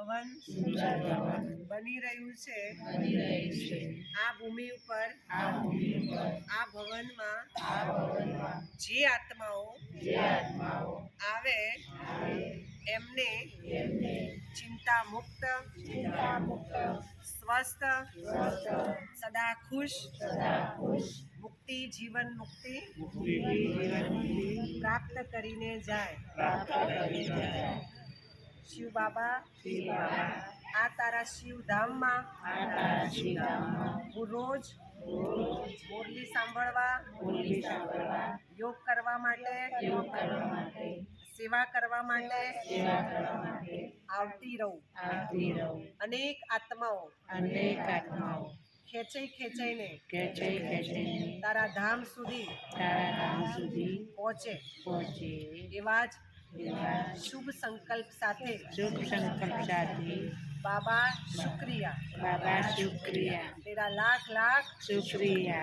ભવન બની રહ્યું છે। આ ભૂમિ ઉપર આ ભવનમાં જે આત્માઓ આવે એમને ચિંતા મુક્ત સ્વસ્થ સદા ખુશ મુક્તિ જીવન મુક્તિ પ્રાપ્ત કરીને જાય। શિવ બાબા આ તારા શિવધામમાં હું રોજ મુરલી સાંભળવા યોગ કરવા માટે સેવા કરવા માટે આવતી રહું। અનેક આત્માઓ ખેંચાઈને તારા ધામ સુધી પહોંચે એવા જ શુભ સંકલ્પ સાથે बाबा शुक्रिया तेरा लाख शुक्रिया।